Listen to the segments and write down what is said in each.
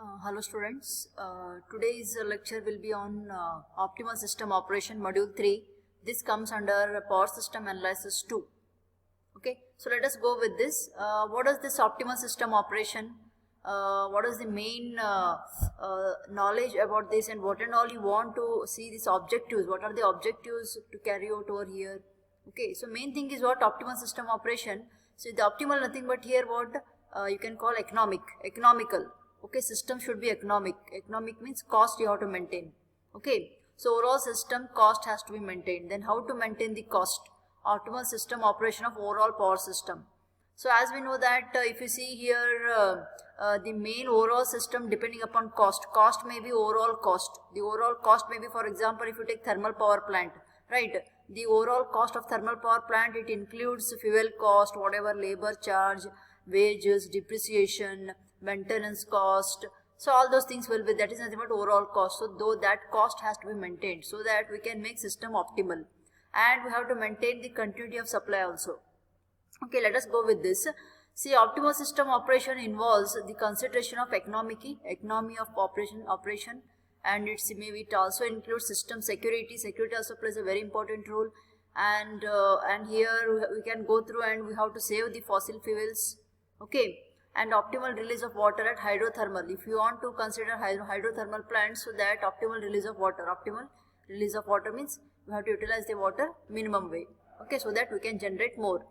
Hello students, today's lecture will be on optimal system operation module 3. This comes under power system analysis 2. Okay, so let us go with this. What is this optimal system operation? What is the main knowledge about this, and what and all you want to see these objectives? What are the objectives to carry out over here? Okay, so main thing is what optimal system operation. So the optimal nothing but here what you can call economical. Okay, system should be economic. Economic means cost you have to maintain. Okay, so overall system cost has to be maintained. Then how to maintain the cost? Optimal system operation of overall power system. So as we know that if you see here the main overall system depending upon cost may be overall cost. The overall cost may be, for example, if you take thermal power plant, right? The overall cost of thermal power plant, it includes fuel cost, whatever labor charge, wages, depreciation, maintenance cost. So all those things will be, that is nothing but overall cost. So though that cost has to be maintained so that we can make system optimal, and we have to maintain the continuity of supply also. Okay, let us go with this. See, optimal system operation involves the consideration of economy of operation, and it also includes system security. Security also plays a very important role, and here we can go through and we have to save the fossil fuels. Okay, and optimal release of water at hydrothermal. If you want to consider hydrothermal plants, so that optimal release of water means we have to utilize the water minimum way. Okay, so that we can generate more.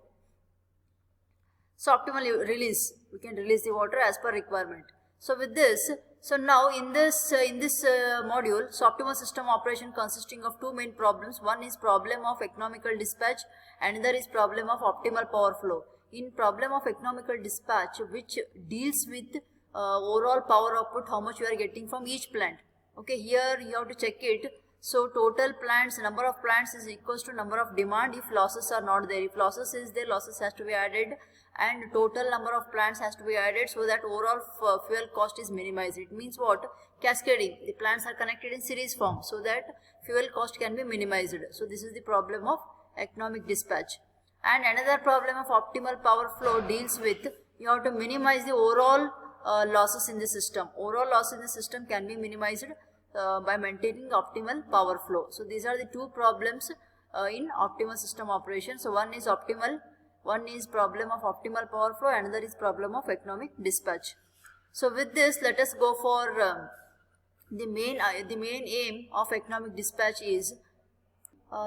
So optimal release, we can release the water as per requirement. So with this, so now in this module, so optimal system operation consisting of two main problems. One is problem of economical dispatch, and another is problem of optimal power flow. In problem of economical dispatch, which deals with overall power output, how much you are getting from each plant. Okay, here you have to check it. So total plants, number of plants is equals to number of demand if losses are not there. If losses is there, losses has to be added, and total number of plants has to be added, so that overall fuel cost is minimized. It means what? Cascading. The plants are connected in series form so that fuel cost can be minimized. So this is the problem of economic dispatch. And another problem of optimal power flow deals with, you have to minimize the overall losses in the system. Overall loss in the system can be minimized by maintaining optimal power flow. So these are the two problems in optimal system operation. So one is problem of optimal power flow, another is problem of economic dispatch. So with this, let us go for the main aim of economic dispatch is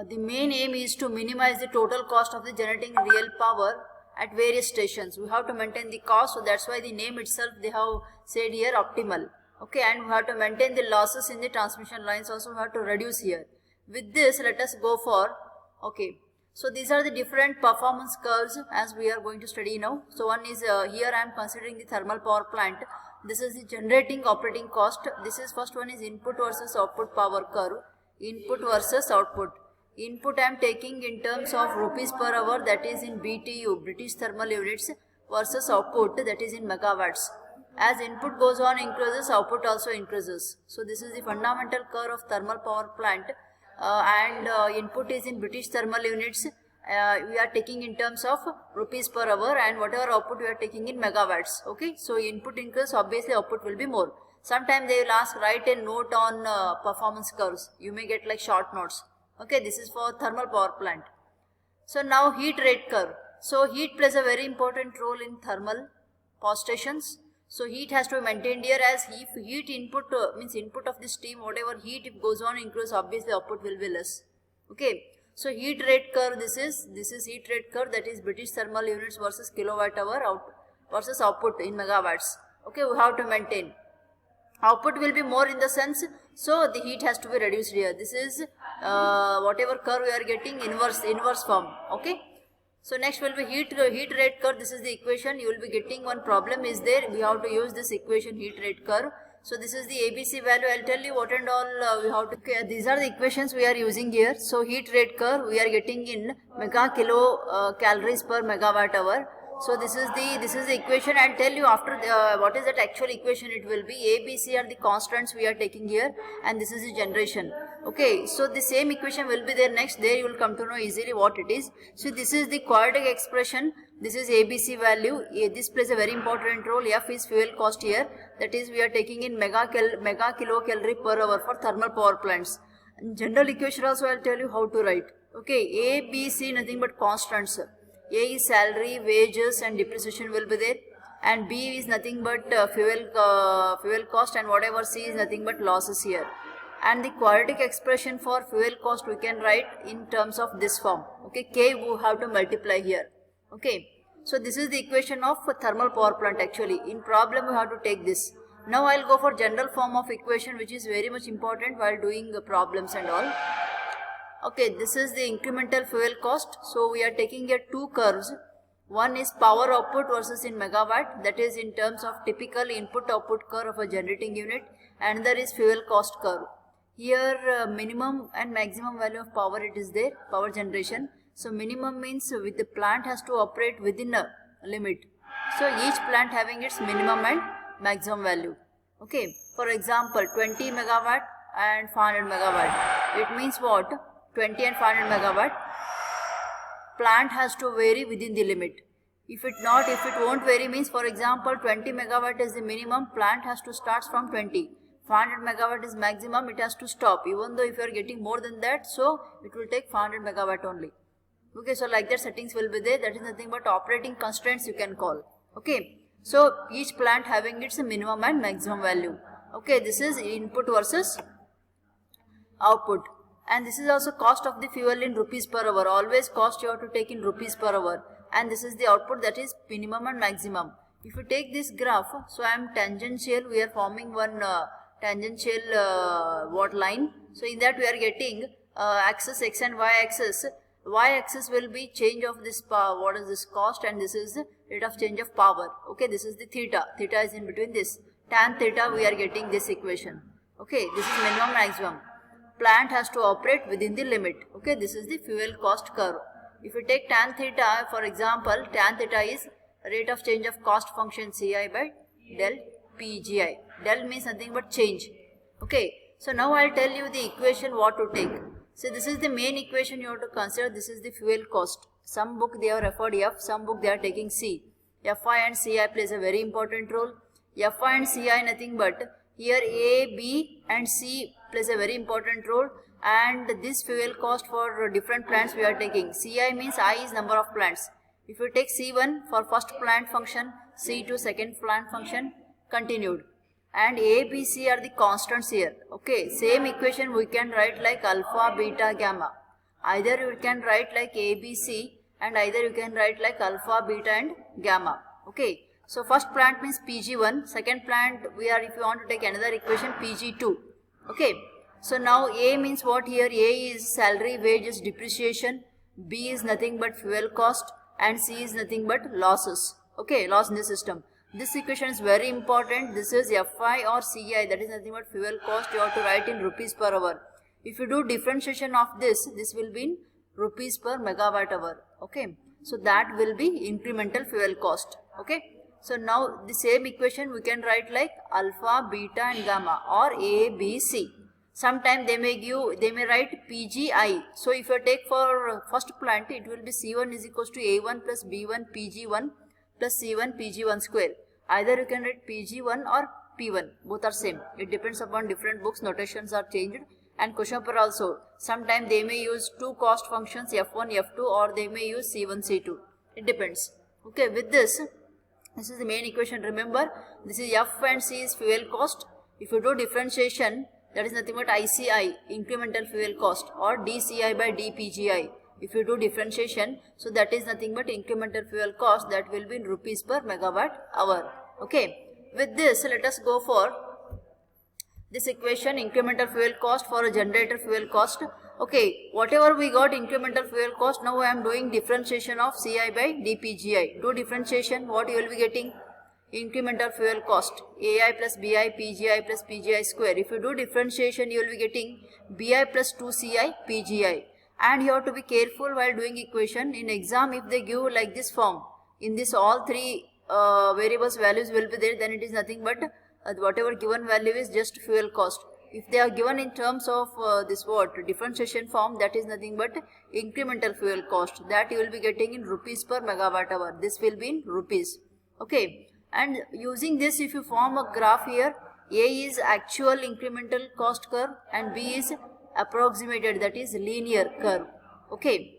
the main aim is to minimize the total cost of the generating real power at various stations. We have to maintain the cost, so that's why the name itself they have said here optimal. Okay, and we have to maintain the losses in the transmission lines also, we have to reduce here. With this, let us go for, okay, so these are the different performance curves as we are going to study now. So one is here I am considering the thermal power plant. This is the generating operating cost. This is first one is input versus output power curve. Input versus output. Input I am taking in terms of rupees per hour, that is in BTU, British Thermal Units, versus output, that is in megawatts. As input goes on increases, output also increases. So this is the fundamental curve of thermal power plant, and input is in British Thermal Units. We are taking in terms of rupees per hour, and whatever output we are taking in megawatts. Okay, so input increases, obviously output will be more. Sometimes they will ask, write a note on performance curves. You may get like short notes. Okay, this is for thermal power plant. So now heat rate curve. So heat plays a very important role in thermal power stations. So heat has to be maintained here, as if heat input means input of the steam, whatever heat if goes on increase, obviously output will be less. Okay, so heat rate curve, this is heat rate curve, that is British Thermal Units versus kilowatt hour versus output in megawatts. Okay, we have to maintain. Output will be more in the sense, so the heat has to be reduced here. This is whatever curve we are getting, inverse form. Okay, so next will be heat rate curve. This is the equation. You will be getting one problem is there. We have to use this equation, heat rate curve. So this is the ABC value. I'll tell you what and all we have to. Okay, these are the equations we are using here. So heat rate curve we are getting in mega kilo calories per megawatt hour. So this is the equation. I'll tell you after what is that actual equation it will be. A, B, C are the constants we are taking here, and this is the generation. Okay, so the same equation will be there next. There you will come to know easily what it is. So this is the quadratic expression. This is ABC value. This plays a very important role. F is fuel cost here. that is we are taking in mega kilocalorie per hour for thermal power plants. And general equation also I will tell you how to write. Okay, A, B, C nothing but constants. A is salary, wages and depreciation will be there, and B is nothing but fuel cost, and whatever C is nothing but losses here. And the quadratic expression for fuel cost we can write in terms of this form. Okay, K we have to multiply here. Okay, so this is the equation of thermal power plant actually. In problem we have to take this. Now I will go for general form of equation, which is very much important while doing problems and all. Okay, this is the incremental fuel cost. So we are taking here two curves. One is power output versus in megawatt, that is in terms of typical input output curve of a generating unit. Another is fuel cost curve. Here minimum and maximum value of power it is there, power generation. So minimum means with the plant has to operate within a limit. So each plant having its minimum and maximum value. Okay, for example 20 megawatt and 500 megawatt. It means what? 20 and 500 megawatt. Plant has to vary within the limit. If it won't vary means, for example 20 megawatt is the minimum, plant has to start from 20. 500 megawatt is maximum, it has to stop. Even though if you are getting more than that, so it will take 500 megawatt only. Okay, so like that settings will be there. That is nothing but operating constraints you can call. Okay, so each plant having its minimum and maximum value. Okay, this is input versus output. And this is also cost of the fuel in rupees per hour. Always cost you have to take in rupees per hour. And this is the output, that is minimum and maximum. If you take this graph, so I am tangential, we are forming one tangential line. So in that we are getting axis x and y axis. Y axis will be change of this power, what is this cost, and this is the rate of change of power. Okay, this is the theta. Theta is in between this. Tan theta we are getting this equation. Okay, this is minimum maximum. Plant has to operate within the limit. Okay, this is the fuel cost curve. If you take tan theta, for example, tan theta is rate of change of cost function Ci by del Pgi. Del means nothing but change. Okay, so now I will tell you the equation what to take. So this is the main equation you have to consider. This is the fuel cost. Some book they have referred F, some book they are taking C. Fi and Ci plays a very important role. Fi and Ci nothing but here A, B and C plays a very important role, and this fuel cost for different plants we are taking. Ci means I is number of plants. If you take C1 for first plant function, C2 second plant function, continued. And A, B, C are the constants here. Okay, same equation we can write like alpha, beta, gamma. Either you can write like A, B, C, and either you can write like alpha, beta and gamma. Okay, so first plant means Pg1, second plant we are, if you want to take another equation, Pg2. Okay, so now A means what here? A is salary, wages, depreciation, B is nothing but fuel cost, and C is nothing but losses. Okay, loss in the system. This equation is very important. This is Fi or Ci, that is nothing but fuel cost. You have to write in rupees per hour. If you do differentiation of this will be in rupees per megawatt hour. Okay, so that will be incremental fuel cost. Okay, so now the same equation we can write like alpha, beta and gamma, or A, B, C. Sometime they may write Pgi. So if you take for first plant, it will be C1 is equals to A1 plus B1 Pg1 plus C1 Pg1 square. Either you can write Pg1 or P1, both are same. It depends upon different books, notations are changed, and question paper also. Sometimes they may use two cost functions F1, F2, or they may use C1, C2. It depends. Okay, with this is the main equation. Remember, this is F and C is fuel cost. If you do differentiation, that is nothing but ICI, incremental fuel cost, or DCI by DPGI. If you do differentiation, so that is nothing but incremental fuel cost, that will be in rupees per megawatt hour. Okay, with this let us go for this equation, incremental fuel cost for a generator fuel cost. Okay, whatever we got incremental fuel cost, now I am doing differentiation of Ci by dPgi. Do differentiation, what you will be getting? Incremental fuel cost, Ai plus Bi, Pgi plus Pgi square. If you do differentiation, you will be getting Bi plus 2Ci, Pgi. And you have to be careful while doing equation. In exam, if they give like this form, in this all three variables values will be there, then it is nothing but whatever given value is just fuel cost. If they are given in terms of this differentiation form, that is nothing but incremental fuel cost, that you will be getting in rupees per megawatt hour. This will be in rupees. Okay, And using this, if you form a graph here, A is actual incremental cost curve and B is approximated, that is linear curve. Okay.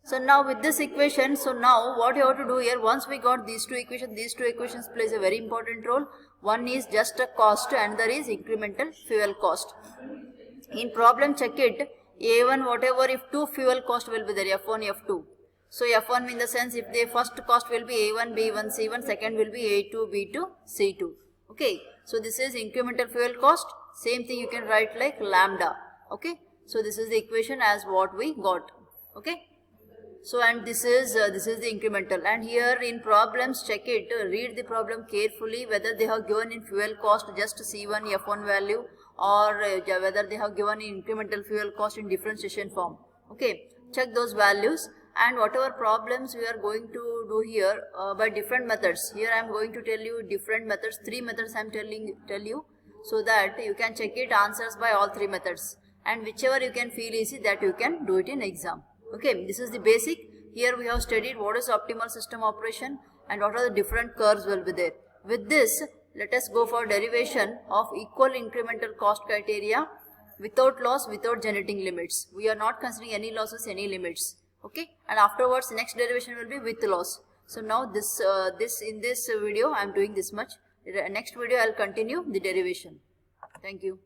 So now with this equation, so now what you have to do here, once we got these two equations plays a very important role. One is just a cost and there is incremental fuel cost. In problem check it, A1 whatever, if two fuel cost will be there, F1, F2. So F1 in the sense if the first cost will be A1, B1, C1, second will be A2, B2, C2. Okay. So this is incremental fuel cost. Same thing you can write like lambda. Okay. So this is the equation as what we got. Okay. So and this is the incremental, and here in problems check it, read the problem carefully whether they have given in fuel cost just C1 F1 value or whether they have given in incremental fuel cost in differentiation form. Okay, check those values, and whatever problems we are going to do here by different methods. Here I am going to tell you different methods, 3 methods I am tell you, so that you can check it answers by all 3 methods, and whichever you can feel easy that you can do it in exam. Okay, this is the basic. Here we have studied what is optimal system operation and what are the different curves will be there. With this, let us go for derivation of equal incremental cost criteria without loss, without generating limits. We are not considering any losses, any limits. Okay, and afterwards next derivation will be with loss. So now in this video I am doing this much. Next video I will continue the derivation. Thank you.